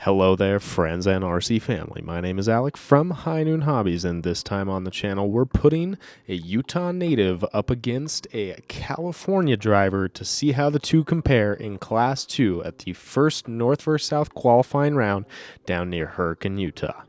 Hello there, friends and RC family. My name is Alec from High Noon Hobbies, and this time on the channel, we're putting a Utah native up against a California driver to see how the two compare in Class 2 at the first North vs. South qualifying round down near Hurricane, Utah.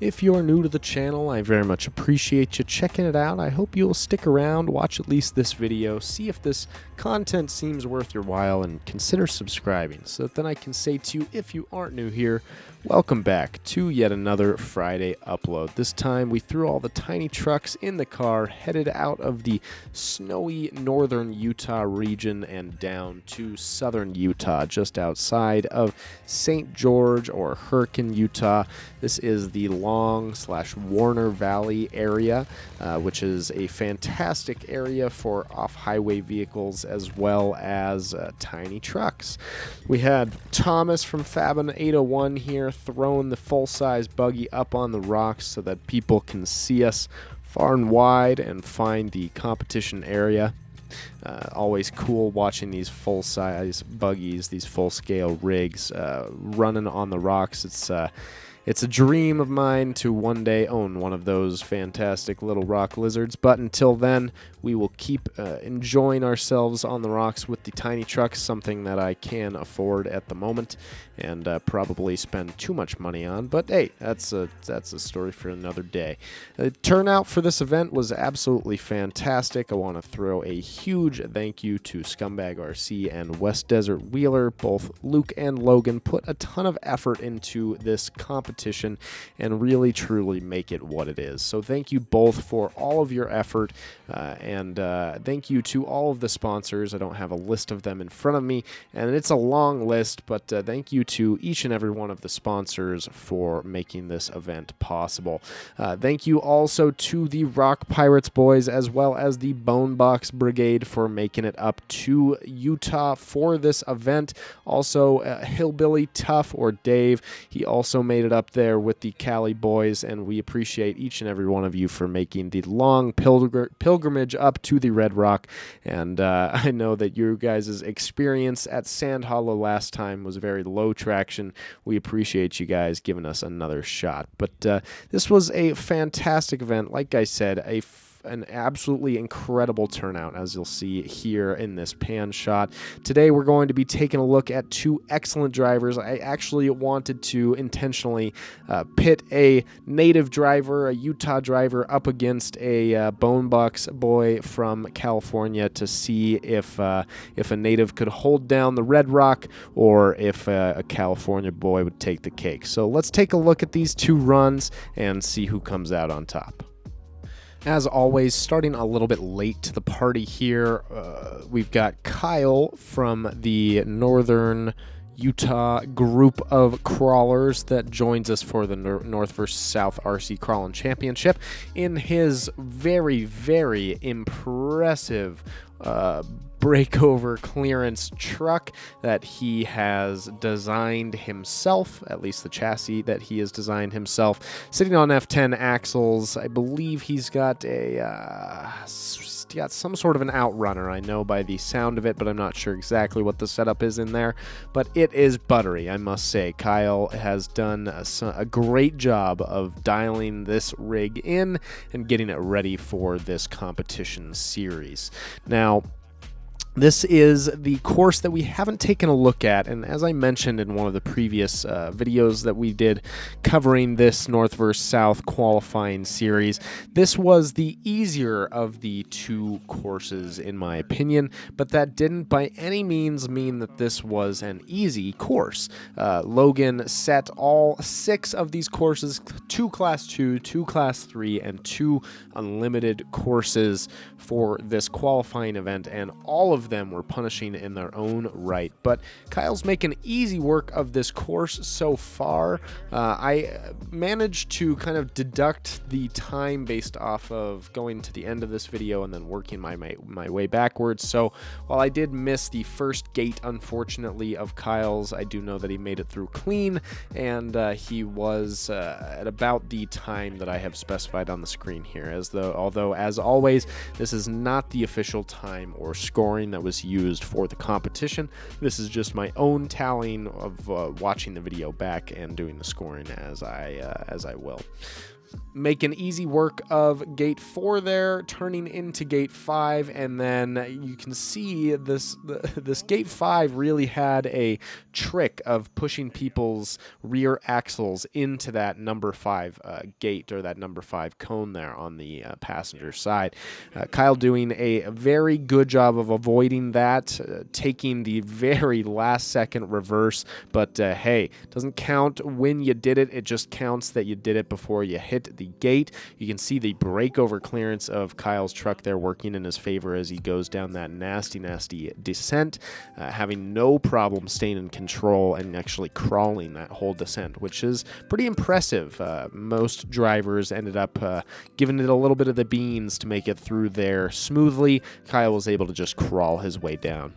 If you're new to the channel, I very much appreciate you checking it out. I hope you'll stick around, watch at least this video, see if this content seems worth your while, and consider subscribing so that then I can say to you, if you aren't new here, welcome back to yet another Friday upload. This time we threw all the tiny trucks in the car, headed out of the snowy northern Utah region and down to southern Utah, just outside of St. George or Hurricane, Utah. This is the Long/Warner Valley area, which is a fantastic area for off-highway vehicles as well as tiny trucks. We had Thomas from Fabin 801 here throwing the full-size buggy up on the rocks so that people can see us far and wide and find the competition area. Always cool watching these full-size buggies, these full-scale rigs running on the rocks. It's a dream of mine to one day own one of those fantastic little rock lizards, but until then, we will keep enjoying ourselves on the rocks with the tiny trucks, something that I can afford at the moment and probably spend too much money on, but hey, that's a story for another day. The turnout for this event was absolutely fantastic. I want to throw a huge thank you to Scumbag RC and West Desert Wheeler. Both Luke and Logan put a ton of effort into this competition and really truly make it what it is. So thank you both for all of your effort, and thank you to all of the sponsors. I don't have a list of them in front of me, and it's a long list, but thank you to each and every one of the sponsors for making this event possible. Thank you also to the Rock Pirates boys as well as the Bonebox Brigade for making it up to Utah for this event. Also, Hillbilly Tough, or Dave, he also made it up there with the Cali boys, and we appreciate each and every one of you for making the long pilgrimage up to the Red Rock. And I know that you guys' experience at Sand Hollow last time was very low traction. We appreciate you guys giving us another shot. But this was a fantastic event. Like I said, an absolutely incredible turnout, as you'll see here in this pan shot. Today we're going to be taking a look at two excellent drivers. I actually wanted to intentionally pit a native driver, a Utah driver, up against a Bonebox boy from California to see if a native could hold down the Red Rock or if a California boy would take the cake. So let's take a look at these two runs and see who comes out on top. As always, starting a little bit late to the party here, we've got Kyle from the Northern Utah group of crawlers that joins us for the North vs. South RC Crawling Championship in his very, very impressive breakover clearance truck that he has designed himself, at least the chassis that he has designed himself, sitting on F10 axles. I believe he's got some sort of an outrunner, I know by the sound of it, but I'm not sure exactly what the setup is in there. But it is buttery, I must say. Kyle has done a great job of dialing this rig in and getting it ready for this competition series. Now, this is the course that we haven't taken a look at, and as I mentioned in one of the previous videos that we did covering this North vs. South qualifying series, this was the easier of the two courses in my opinion, but that didn't by any means mean that this was an easy course. Logan set all 6 of these courses, 2 Class 2, 2 Class 3, and 2 unlimited courses for this qualifying event, and all of of them were punishing in their own right. But Kyle's making easy work of this course so far. I managed to kind of deduct the time based off of going to the end of this video and then working my way backwards. So while I did miss the first gate, unfortunately, of Kyle's, I do know that he made it through clean, and he was at about the time that I have specified on the screen here. Although, as always, this is not the official time or scoring that was used for the competition. This is just my own tallying of watching the video back and doing the scoring as I will. Making easy work of gate 4 there, turning into gate 5, and then you can see this gate 5 really had a trick of pushing people's rear axles into that number 5 gate, or that number 5 cone there on the passenger side. Kyle doing a very good job of avoiding that, taking the very last second reverse, but hey, doesn't count when you did it, it just counts that you did it before you hit the gate. You can see the breakover clearance of Kyle's truck there working in his favor as he goes down that nasty descent, having no problem staying in control and actually crawling that whole descent, which is pretty impressive. Most drivers ended up giving it a little bit of the beans to make it through there smoothly. Kyle was able to just crawl his way down.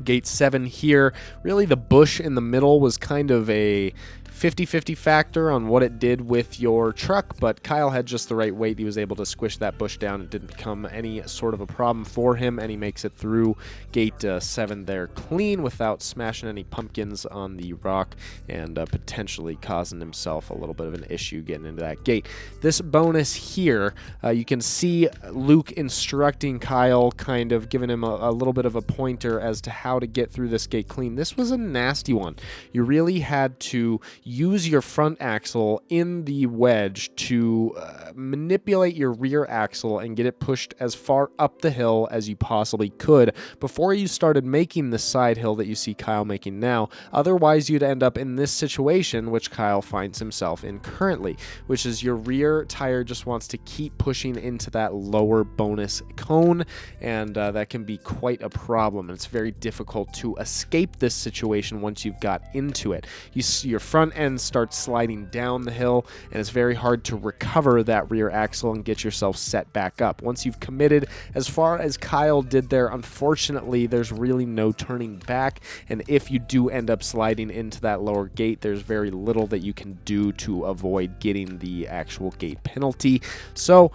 Gate 7 here, really the bush in the middle was kind of a 50-50 factor on what it did with your truck, but Kyle had just the right weight. He was able to squish that bush down. It didn't become any sort of a problem for him, and he makes it through gate 7 there clean without smashing any pumpkins on the rock and potentially causing himself a little bit of an issue getting into that gate. This bonus here, you can see Luke instructing Kyle, kind of giving him a little bit of a pointer as to how to get through this gate clean. This was a nasty one. You really had to use your front axle in the wedge to manipulate your rear axle and get it pushed as far up the hill as you possibly could before you started making the side hill that you see Kyle making now. Otherwise, you'd end up in this situation, which Kyle finds himself in currently, which is your rear tire just wants to keep pushing into that lower bonus cone, and that can be quite a problem. It's very difficult to escape this situation once you've got into it. You see your front end starts sliding down the hill, and it's very hard to recover that rear axle and get yourself set back up. Once you've committed, as far as Kyle did there, unfortunately, there's really no turning back, and if you do end up sliding into that lower gate, there's very little that you can do to avoid getting the actual gate penalty. So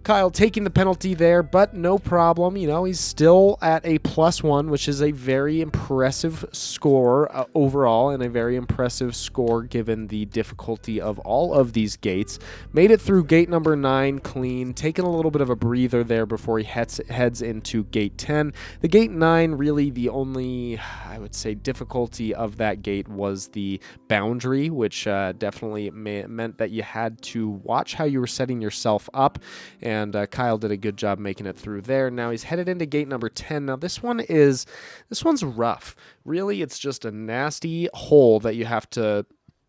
Kyle taking the penalty there, but no problem. You know, he's still at a +1, which is a very impressive score overall, and a very impressive score given the difficulty of all of these gates. Made it through gate number 9 clean, taking a little bit of a breather there before he heads into gate 10. The gate 9, really the only, I would say, difficulty of that gate was the boundary, which definitely meant that you had to watch how you were setting yourself up, and Kyle did a good job making it through there. Now he's headed into gate number 10. Now this one's rough. Really, it's just a nasty hole that you have to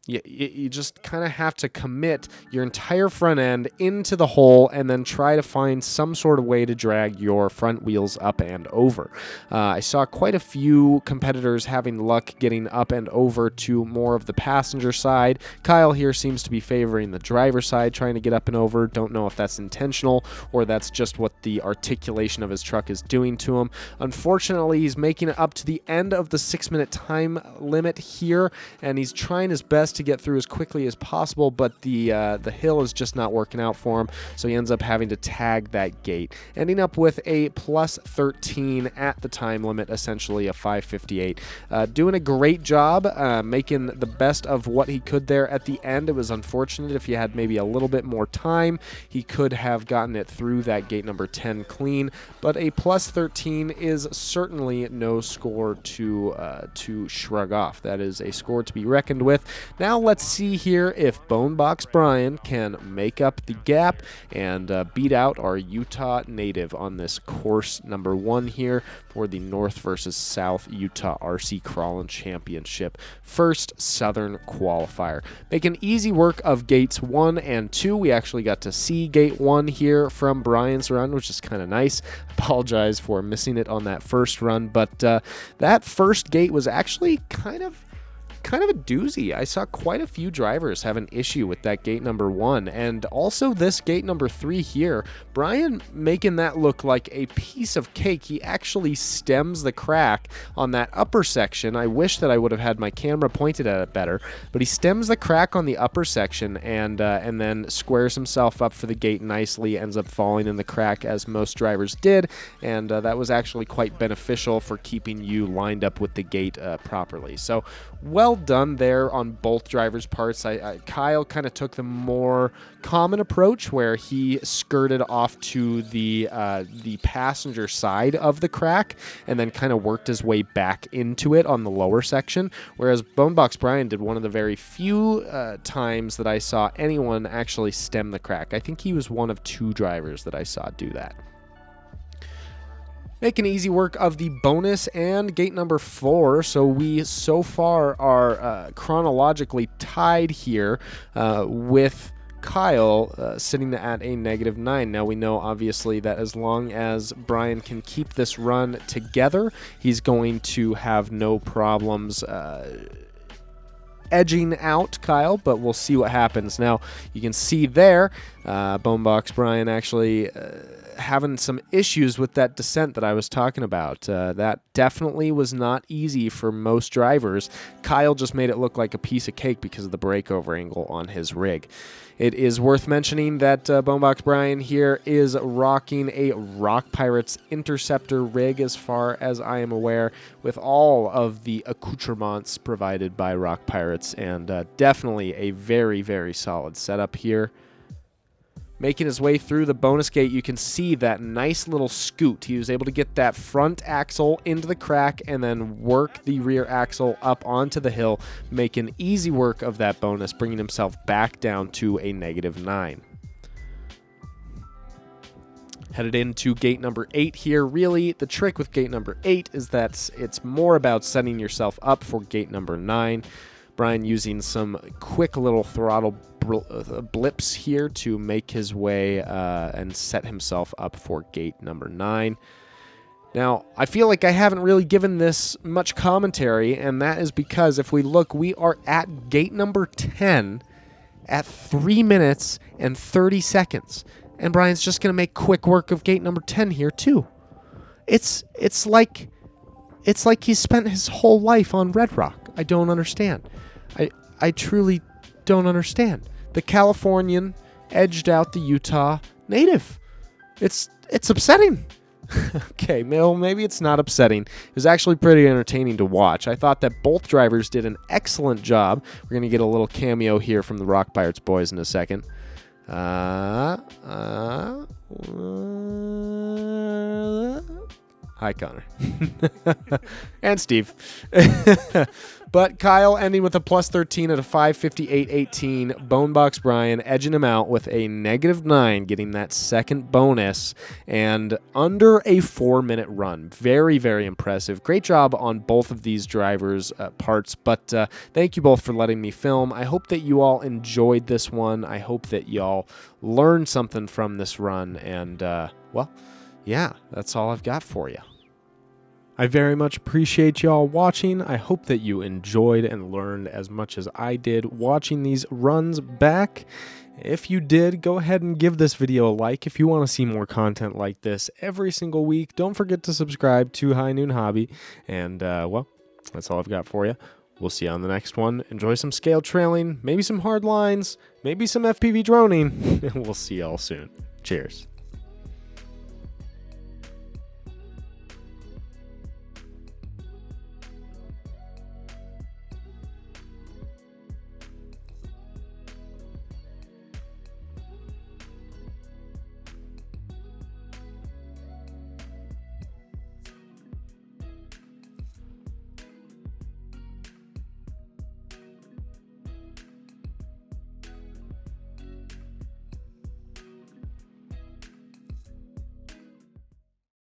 You just kind of have to commit your entire front end into the hole and then try to find some sort of way to drag your front wheels up and over. I saw quite a few competitors having luck getting up and over to more of the passenger side. Kyle here seems to be favoring the driver side, trying to get up and over. Don't know if that's intentional or that's just what the articulation of his truck is doing to him. Unfortunately, he's making it up to the end of the 6-minute time limit here, and he's trying his best to get through as quickly as possible, but the hill is just not working out for him, so he ends up having to tag that gate, ending up with a +13 at the time limit, essentially a 5:58. Doing a great job, making the best of what he could there at the end. It was unfortunate. If he had maybe a little bit more time, he could have gotten it through that gate number 10 clean, but a +13 is certainly no score to shrug off. That is a score to be reckoned with. Now Now let's see here if Bonebox Bryan can make up the gap and beat out our Utah native on this course number 1 here for the North versus South Utah RC Crawling Championship. First Southern qualifier. Making easy work of gates 1 and 2. We actually got to see gate 1 here from Bryan's run, which is kind of nice. Apologize for missing it on that first run, but that first gate was actually kind of a doozy. I saw quite a few drivers have an issue with that gate number 1, and also this gate number 3 here. Bryan making that look like a piece of cake. He actually stems the crack on that upper section. I wish that I would have had my camera pointed at it better, but he stems the crack on the upper section and then squares himself up for the gate nicely, ends up falling in the crack as most drivers did, and that was actually quite beneficial for keeping you lined up with the gate properly. So well done there on both drivers' parts. Kyle kind of took the more common approach where he skirted off to the passenger side of the crack and then kind of worked his way back into it on the lower section, whereas Bonebox Bryan did one of the very few times that I saw anyone actually stem the crack. I think he was one of 2 drivers that I saw do that. Making easy work of the bonus and gate number 4, so we so far are chronologically tied here with Kyle sitting at a -9. Now we know obviously that as long as Bryan can keep this run together, he's going to have no problems edging out Kyle, but we'll see what happens. Now you can see there Bonebox Bryan actually having some issues with that descent that I was talking about. That definitely was not easy for most drivers. Kyle just made it look like a piece of cake because of the breakover angle on his rig. It is worth mentioning that Bonebox Bryan here is rocking a Rock Pirates Interceptor rig as far as I am aware, with all of the accoutrements provided by Rock Pirates, and definitely a very, very solid setup here. Making his way through the bonus gate, you can see that nice little scoot. He was able to get that front axle into the crack and then work the rear axle up onto the hill, making easy work of that bonus, bringing himself back down to a -9. Headed into gate number 8 here. Really, the trick with gate number 8 is that it's more about setting yourself up for gate number 9. Bryan using some quick little throttle blips here to make his way and set himself up for gate number 9. Now, I feel like I haven't really given this much commentary, and that is because if we look, we are at gate number 10 at 3 minutes and 30 seconds. And Bryan's just going to make quick work of gate number 10 here, too. It's like he spent his whole life on Red Rock. I don't understand. I truly don't understand. The Californian edged out the Utah native. It's upsetting. Okay, well, maybe it's not upsetting. It was actually pretty entertaining to watch. I thought that both drivers did an excellent job. We're going to get a little cameo here from the Rock Pirates boys in a second. Hi, Connor. And Steve. But Kyle ending with a +13 at a 5:58.18. Bonebox Bryan edging him out with a -9, getting that second bonus, and under a 4-minute run. Very, very impressive. Great job on both of these drivers' parts, but thank you both for letting me film. I hope that you all enjoyed this one. I hope that y'all learned something from this run, and, well, yeah, that's all I've got for you. I very much appreciate y'all watching. I hope that you enjoyed and learned as much as I did watching these runs back. If you did, go ahead and give this video a like. If you want to see more content like this every single week, don't forget to subscribe to High Noon Hobby. And, well, that's all I've got for you. We'll see you on the next one. Enjoy some scale trailing, maybe some hard lines, maybe some FPV droning. We'll see y'all soon. Cheers.